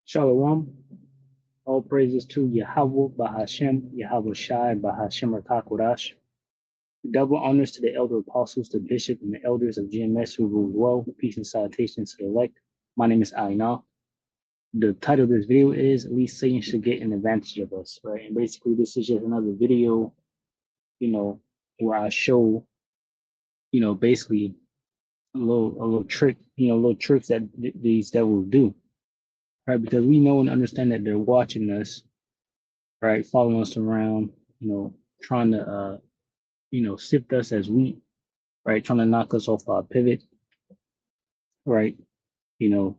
Shalom. All praises to Yahweh Bahashem, Yahweh Shai Bahashem Rakakwadash. Double honors to the elder apostles, the bishop, and the elders of GMS who rule well. Peace and salutations to the elect. My name is Aina. The title of this video is At least Satan should get an advantage of us, right? And basically, this is just another video, where I show, basically a little trick, little tricks that these devils do, right? Because we know and understand that they're watching us, right? Following us around, trying to, sift us as wheat, right? Trying to knock us off our pivot, right? You know,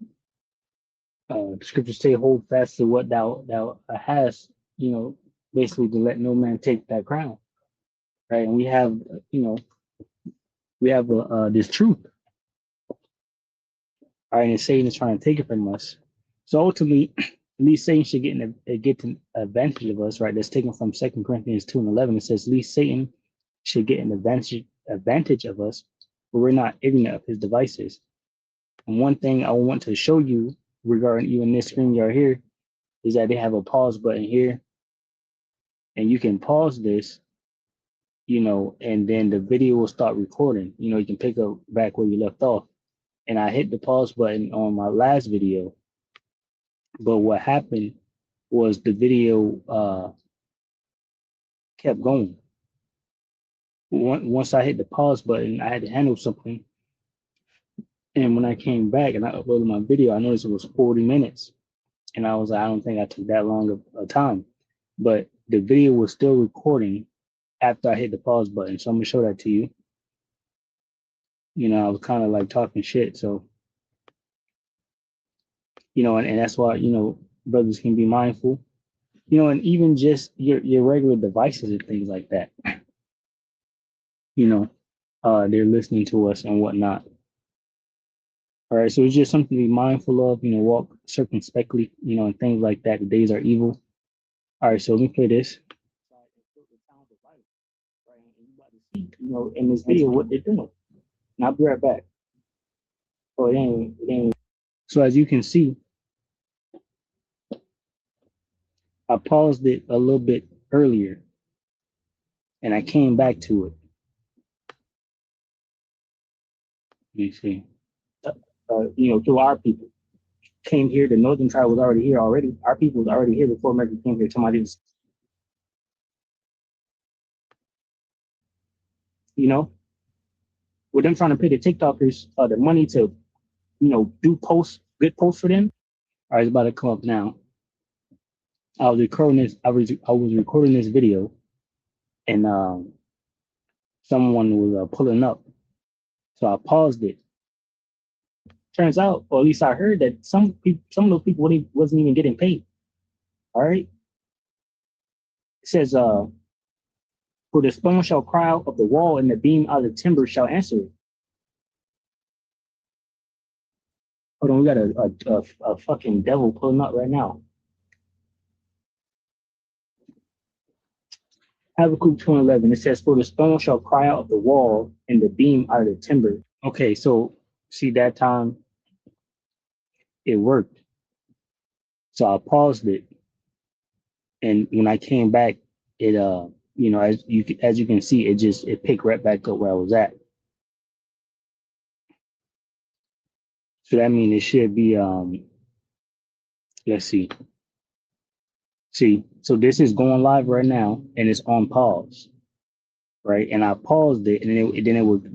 the scriptures say, hold fast to what thou hast, basically to let no man take that crown, right? And we have, this truth, right? And Satan is trying to take it from us. So ultimately, at least Satan should get an advantage of us, right? That's taken from 2 Corinthians 2:11. It says, at least Satan should get an advantage of us, but we're not ignorant of his devices. And one thing I want to show you regarding even this screen right here is that they have a pause button here, and you can pause this, and then the video will start recording. You can pick up back where you left off. And I hit the pause button on my last video, but what happened was the video kept going. Once I hit the pause button, I had to handle something. And when I came back and I uploaded my video, I noticed it was 40 minutes. And I was like, I don't think I took that long of a time. But the video was still recording after I hit the pause button. So I'm going to show that to you. I was kind of like talking shit. So, and that's why, brothers can be mindful, and even just your regular devices and things like that. They're listening to us and whatnot. All right, so it's just something to be mindful of, walk circumspectly, and things like that. The days are evil. All right, so let me play this. In this video, what they're doing. And I'll be right back. Oh, it ain't. So as you can see, I paused it a little bit earlier, and I came back to it. You see, through our people came here. The Northern Tribe was already here already. Our people was already here before America came here. Somebody was, with them trying to pay the TikTokers the money to, do good posts for them. All right, it's about to come up now. I was recording this. I was recording this video, and someone was pulling up, so I paused it. Turns out, or at least I heard that some of those people wasn't even getting paid. All right. It says, for the stone shall cry out of the wall, and the beam out of the timber shall answer it. Hold on, we got a fucking devil pulling up right now. Habakkuk 2:11. It says, for the stone shall cry out of the wall, and the beam out of the timber. Okay, so see that time it worked. So I paused it, and when I came back, it as you can see, it picked right back up where I was at. So that means it should be let's see. See, so this is going live right now, and it's on pause, right? And I paused it, and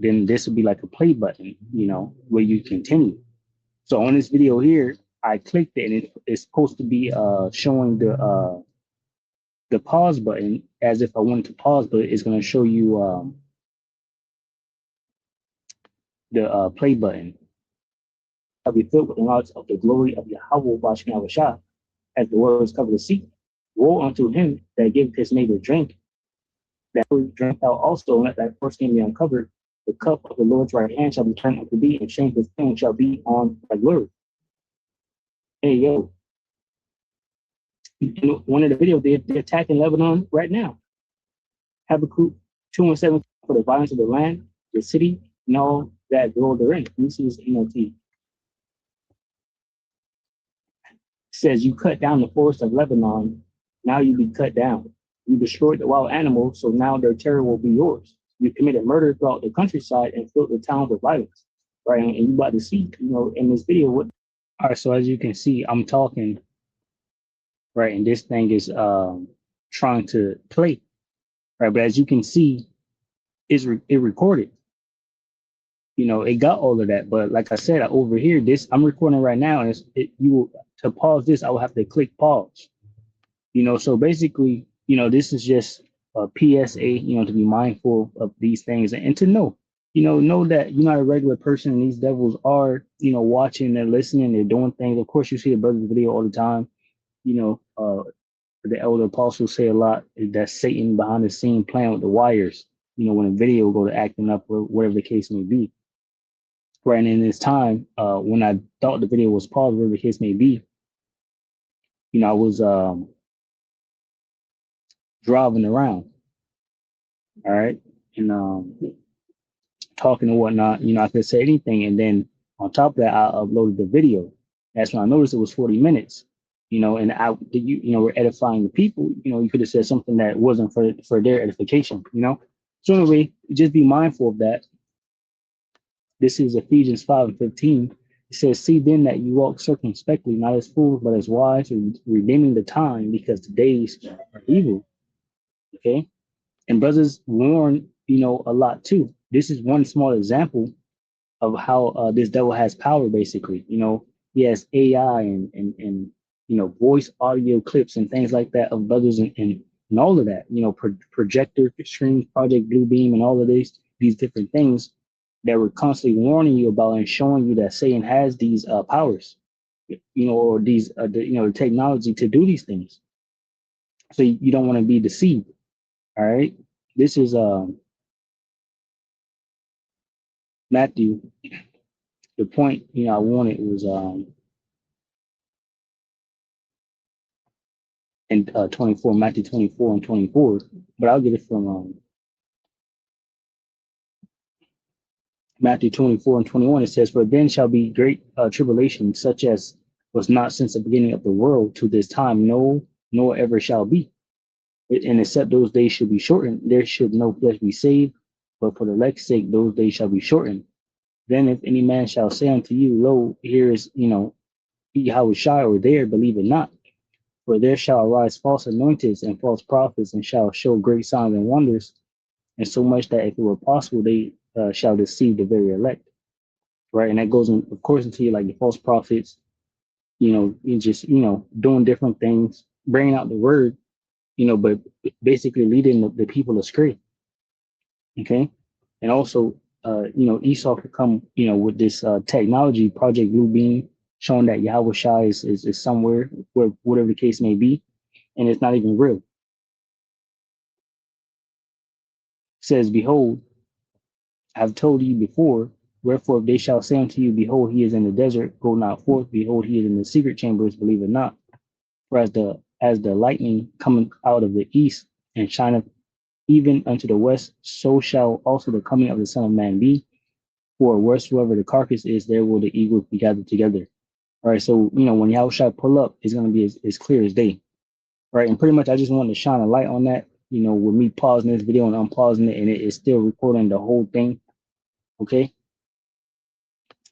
then this would be like a play button, where you continue. So on this video here, I clicked it, and it's supposed to be showing the pause button as if I wanted to pause, but it's going to show you the play button. I'll be filled with the knowledge of the glory of Yahweh Bashkin Shah, as the words cover the sea. Woe unto him that giveth his neighbor drink, that drink out also, and let thy foreskin be uncovered. The cup of the Lord's right hand shall be turned unto thee, and shameful thing shall be on thy glory. Hey, yo. In one of the videos, they're attacking Lebanon right now. Habakkuk 2:7, for the violence of the land, the city, and all that dwell therein. This is NLT. says you cut down the forest of Lebanon, now you be cut down. You destroyed the wild animals, so now their terror will be yours. You committed murder throughout the countryside and filled the town with violence, right? And you about to see, in this video what. All right, so as you can see, I'm talking, right, and this thing is trying to play, right? But as you can see, it recorded. It got all of that. But like I said, over here, this I'm recording right now, and to pause this, I will have to click pause. So basically, this is just a PSA, to be mindful of these things and to know that you're not a regular person and these devils are, watching, they're listening, they're doing things. Of course, you see the brother's video all the time. The elder apostles say a lot that Satan behind the scene playing with the wires, when a video go to acting up or whatever the case may be. Right. And in this time, when I thought the video was paused, whatever the case may be, I was driving around. All right. And talking and whatnot, I could say anything. And then on top of that, I uploaded the video. That's when I noticed it was 40 minutes, and we're edifying the people. You could have said something that wasn't for their edification, So anyway, just be mindful of that. This is Ephesians 5:15. It says, see then that you walk circumspectly, not as fools, but as wise, redeeming the time because the days are evil. Okay. And brothers warn, a lot too. This is one small example of how this devil has power, basically. He has AI and voice audio clips and things like that of brothers and all of that, projector screens, Project Bluebeam, and all of these different things that we're constantly warning you about and showing you that Satan has these powers, or these, the technology to do these things. So you don't want to be deceived. All right. This is Matthew. The point, I wanted was in 24, Matthew 24 and 24, but I'll get it from Matthew 24 and 21. It says, for then shall be great tribulation, such as was not since the beginning of the world to this time, no, nor ever shall be. And except those days should be shortened, there should no flesh be saved, but for the elect's sake, those days shall be shortened. Then if any man shall say unto you, lo, here is, Yahushua, or there, believe it not. For there shall arise false anointings and false prophets, and shall show great signs and wonders, and so much that if it were possible, they shall deceive the very elect. Right. And that goes in, of course, into like the false prophets, just, doing different things, bringing out the word, but basically leading the people astray. Okay. And also, Esau could come, with this technology, Project Bluebeam, showing that Yahushua is somewhere, where whatever the case may be, and it's not even real. It says, behold, I have told you before, wherefore if they shall say unto you, behold, he is in the desert, go not forth, behold, he is in the secret chambers, believe it not. For as the lightning coming out of the east and shineth even unto the west, so shall also the coming of the Son of Man be. For wheresoever the carcass is, there will the eagles be gathered together. All right, so when Yahushua pull up, it's going to be as clear as day. Right, and pretty much I just wanted to shine a light on that, with me pausing this video and unpausing it, and it is still recording the whole thing. Okay.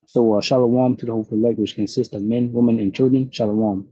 So shalom to the whole elect, which consists of men, women, and children. Shalom.